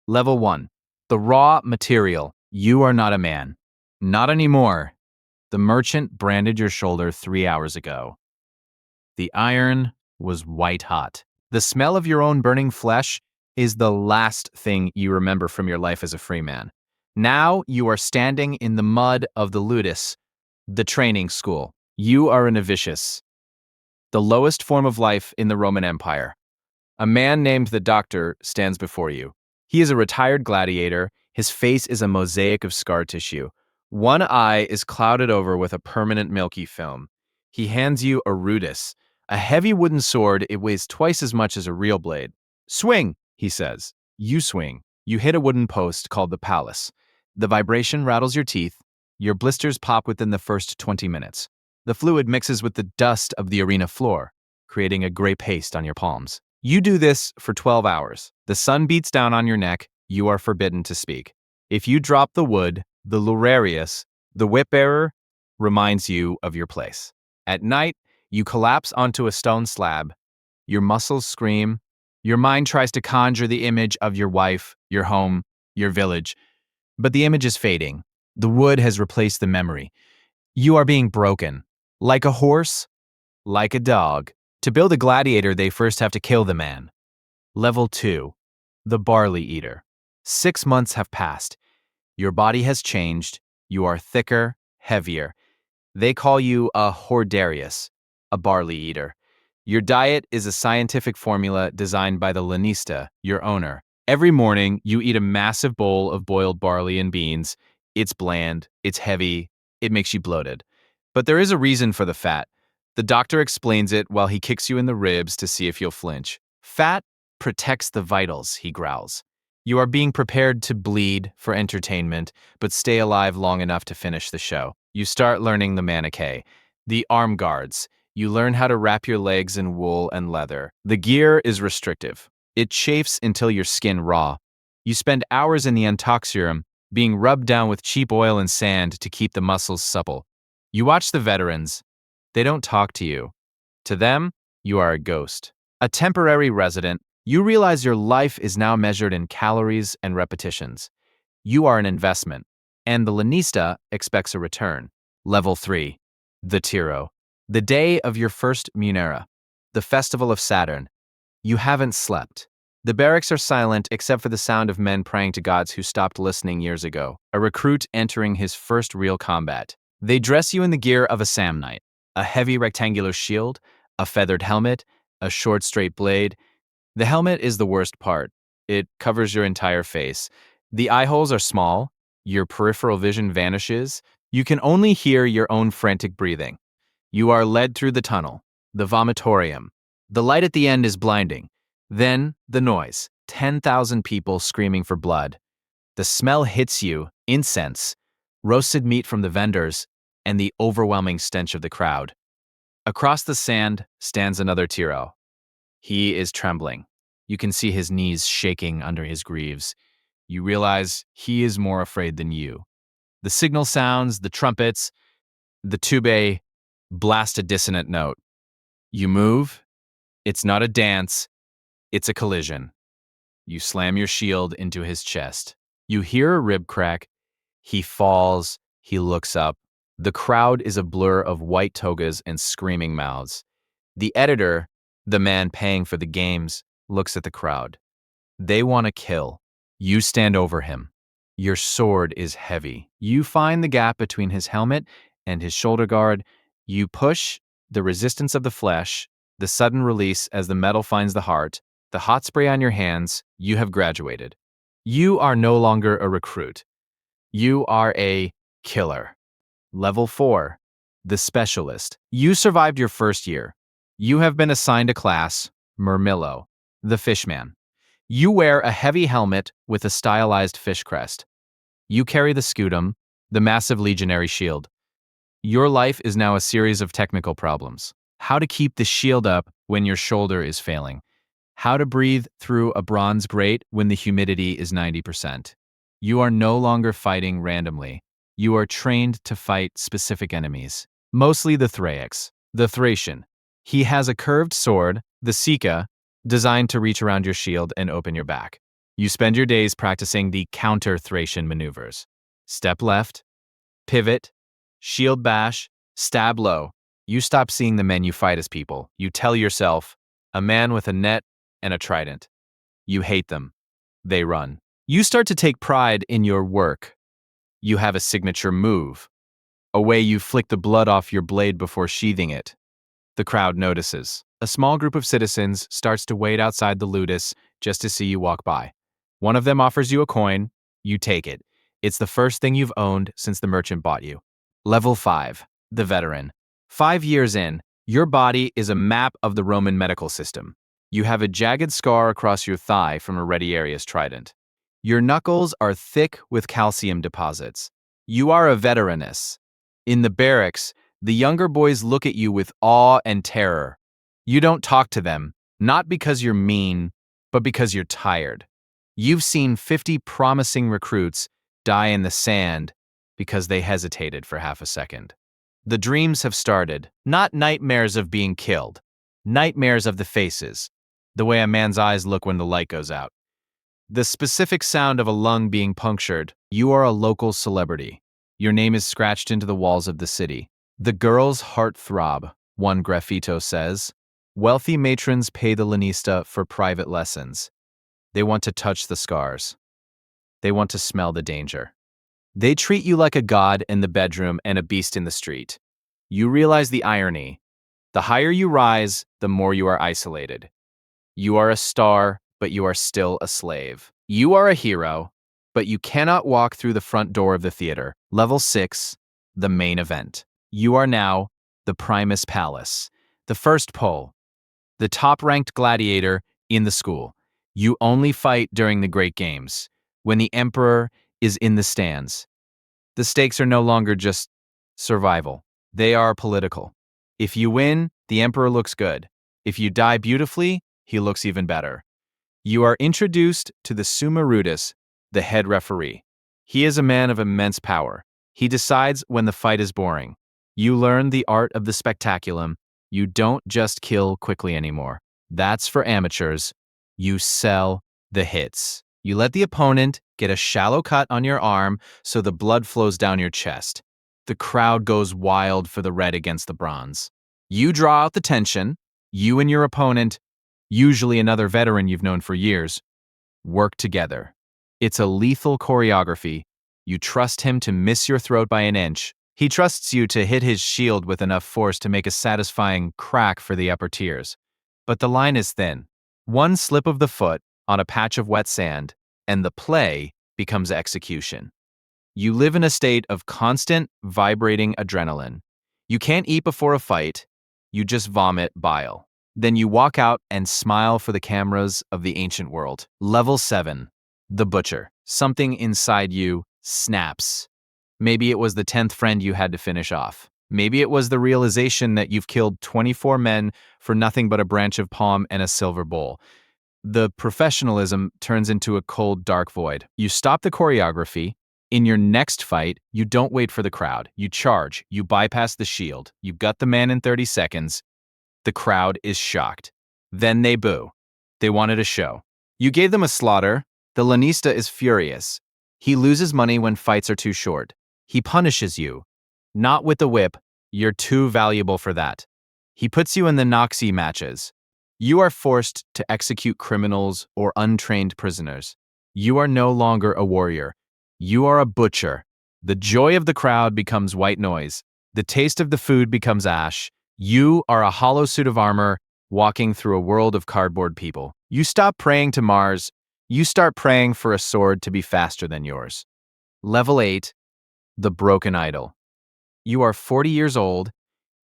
Level 1. The raw material. You are not a man. Not anymore. The merchant branded your shoulder 3 hours ago. The iron was white hot. The smell of your own burning flesh is the last thing you remember from your life as a free man. Now you are standing in the mud of the ludus, the training school. You are a novitius, the lowest form of life in the Roman Empire. A man named the Doctor stands before you. He is a retired gladiator. His face is a mosaic of scar tissue. One eye is clouded over with a permanent milky film. He hands you a rudis, a heavy wooden sword. It weighs twice as much as a real blade. Swing, he says. You swing. You hit a wooden post called the palace. The vibration rattles your teeth. Your blisters pop within the first 20 minutes. The fluid mixes with the dust of the arena floor, creating a gray paste on your palms. You do this for 12 hours. The sun beats down on your neck. You are forbidden to speak. If you drop the wood, the lurarius, the whip-bearer, reminds you of your place. At night, you collapse onto a stone slab. Your muscles scream. Your mind tries to conjure the image of your wife, your home, your village. But the image is fading. The wood has replaced the memory. You are being broken. Like a horse, like a dog. To build a gladiator, they first have to kill the man. Level 2. The barley eater. 6 months have passed. Your body has changed. You are thicker, heavier. They call you a hordarius, a barley eater. Your diet is a scientific formula designed by the lanista, your owner. Every morning, you eat a massive bowl of boiled barley and beans. It's bland, it's heavy, it makes you bloated. But there is a reason for the fat. The doctor explains it while he kicks you in the ribs to see if you'll flinch. Fat protects the vitals, he growls. You are being prepared to bleed for entertainment, but stay alive long enough to finish the show. You start learning the manichae, the arm guards. You learn how to wrap your legs in wool and leather. The gear is restrictive. It chafes until your skin raw. You spend hours in the antoxurium, being rubbed down with cheap oil and sand to keep the muscles supple. You watch the veterans. They don't talk to you. To them, you are a ghost. A temporary resident. You realize your life is now measured in calories and repetitions. You are an investment, and the lanista expects a return. Level 3. The Tiro. The day of your first Munera, the festival of Saturn. You haven't slept. The barracks are silent except for the sound of men praying to gods who stopped listening years ago. A recruit entering his first real combat. They dress you in the gear of a Samnite. A heavy rectangular shield, a feathered helmet, a short straight blade. The helmet is the worst part. It covers your entire face. The eye holes are small. Your peripheral vision vanishes. You can only hear your own frantic breathing. You are led through the tunnel, the vomitorium. The light at the end is blinding. Then the noise. 10,000 people screaming for blood. The smell hits you, incense, roasted meat from the vendors, and the overwhelming stench of the crowd. Across the sand stands another Tiro. He is trembling. You can see his knees shaking under his greaves. You realize he is more afraid than you. The signal sounds, the trumpets, the tubae blast a dissonant note. You move. It's not a dance. It's a collision. You slam your shield into his chest. You hear a rib crack. He falls. He looks up. The crowd is a blur of white togas and screaming mouths. The editor, the man paying for the games, looks at the crowd. They want to kill. You stand over him. Your sword is heavy. You find the gap between his helmet and his shoulder guard. You push the resistance of the flesh, the sudden release as the metal finds the heart, the hot spray on your hands. You have graduated. You are no longer a recruit. You are a killer. Level 4. The Specialist. You survived your first year. You have been assigned a class, Murmillo, the Fishman. You wear a heavy helmet with a stylized fish crest. You carry the scutum, the massive legionary shield. Your life is now a series of technical problems. How to keep the shield up when your shoulder is failing. How to breathe through a bronze grate when the humidity is 90%. You are no longer fighting randomly. You are trained to fight specific enemies, mostly the Thracians, the Thracian. He has a curved sword, the Sika, designed to reach around your shield and open your back. You spend your days practicing the counter-Thracian maneuvers. Step left, pivot, shield bash, stab low. You stop seeing the men you fight as people. You tell yourself, a man with a net and a trident. You hate them. They run. You start to take pride in your work. You have a signature move, a way you flick the blood off your blade before sheathing it. The crowd notices. A small group of citizens starts to wait outside the ludus just to see you walk by. One of them offers you a coin. You take it. It's the first thing you've owned since the merchant bought you. Level 5. The veteran. 5 years in, your body is a map of the Roman medical system. You have a jagged scar across your thigh from a Retiarius trident. Your knuckles are thick with calcium deposits. You are a veteraness. In the barracks, the younger boys look at you with awe and terror. You don't talk to them, not because you're mean, but because you're tired. You've seen 50 promising recruits die in the sand because they hesitated for half a second. The dreams have started, not nightmares of being killed, nightmares of the faces, the way a man's eyes look when the light goes out. The specific sound of a lung being punctured. You are a local celebrity. Your name is scratched into the walls of the city. The girl's heart throb, one graffito says. Wealthy matrons pay the lanista for private lessons. They want to touch the scars. They want to smell the danger. They treat you like a god in the bedroom and a beast in the street. You realize the irony. The higher you rise, the more you are isolated. You are a star, but you are still a slave. You are a hero, but you cannot walk through the front door of the theater. Level 6, the main event. You are now the Primus Palace, the first pole, the top-ranked gladiator in the school. You only fight during the great games, when the emperor is in the stands. The stakes are no longer just survival. They are political. If you win, the emperor looks good. If you die beautifully, he looks even better. You are introduced to the Summa Rudis, the head referee. He is a man of immense power. He decides when the fight is boring. You learn the art of the spectaculum. You don't just kill quickly anymore. That's for amateurs. You sell the hits. You let the opponent get a shallow cut on your arm so the blood flows down your chest. The crowd goes wild for the red against the bronze. You draw out the tension. You and your opponent, usually another veteran you've known for years, work together. It's a lethal choreography. You trust him to miss your throat by an inch. He trusts you to hit his shield with enough force to make a satisfying crack for the upper tiers. But the line is thin. One slip of the foot on a patch of wet sand, and the play becomes execution. You live in a state of constant, vibrating adrenaline. You can't eat before a fight. You just vomit bile. Then you walk out and smile for the cameras of the ancient world. Level 7. The Butcher. Something inside you snaps. Maybe it was the 10th friend you had to finish off. Maybe it was the realization that you've killed 24 men for nothing but a branch of palm and a silver bowl. The professionalism turns into a cold, dark void. You stop the choreography. In your next fight, you don't wait for the crowd. You charge. You bypass the shield. You gut the man in 30 seconds. The crowd is shocked. Then they boo. They wanted a show. You gave them a slaughter. The lanista is furious. He loses money when fights are too short. He punishes you. Not with the whip. You're too valuable for that. He puts you in the Noxie matches. You are forced to execute criminals or untrained prisoners. You are no longer a warrior. You are a butcher. The joy of the crowd becomes white noise. The taste of the food becomes ash. You are a hollow suit of armor walking through a world of cardboard people. You stop praying to Mars. You start praying for a sword to be faster than yours. Level 8. The Broken Idol. You are 40 years old.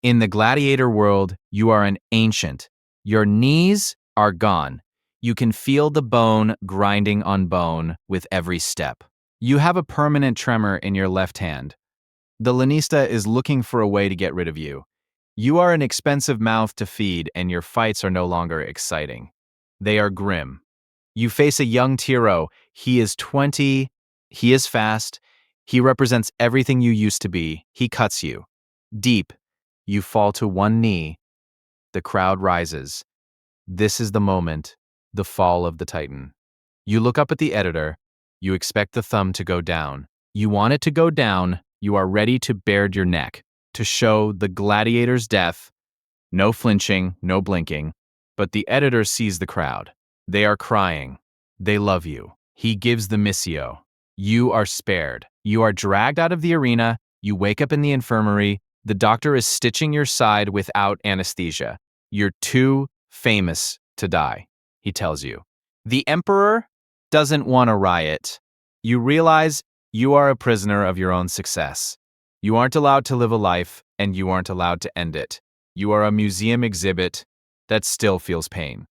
In the gladiator world, you are an ancient. Your knees are gone. You can feel the bone grinding on bone with every step. You have a permanent tremor in your left hand. The lanista is looking for a way to get rid of you. You are an expensive mouth to feed, and your fights are no longer exciting. They are grim. You face a young Tiro. He is 20. He is fast. He represents everything you used to be. He cuts you. Deep. You fall to one knee. The crowd rises. This is the moment, the fall of the Titan. You look up at the editor. You expect the thumb to go down. You want it to go down. You are ready to bare your neck, to show the gladiator's death. No flinching, no blinking. But the editor sees the crowd. They are crying. They love you. He gives the missio. You are spared. You are dragged out of the arena. You wake up in the infirmary. The doctor is stitching your side without anesthesia. You're too famous to die, he tells you. The emperor doesn't want a riot. You realize you are a prisoner of your own success. You aren't allowed to live a life, and you aren't allowed to end it. You are a museum exhibit that still feels pain.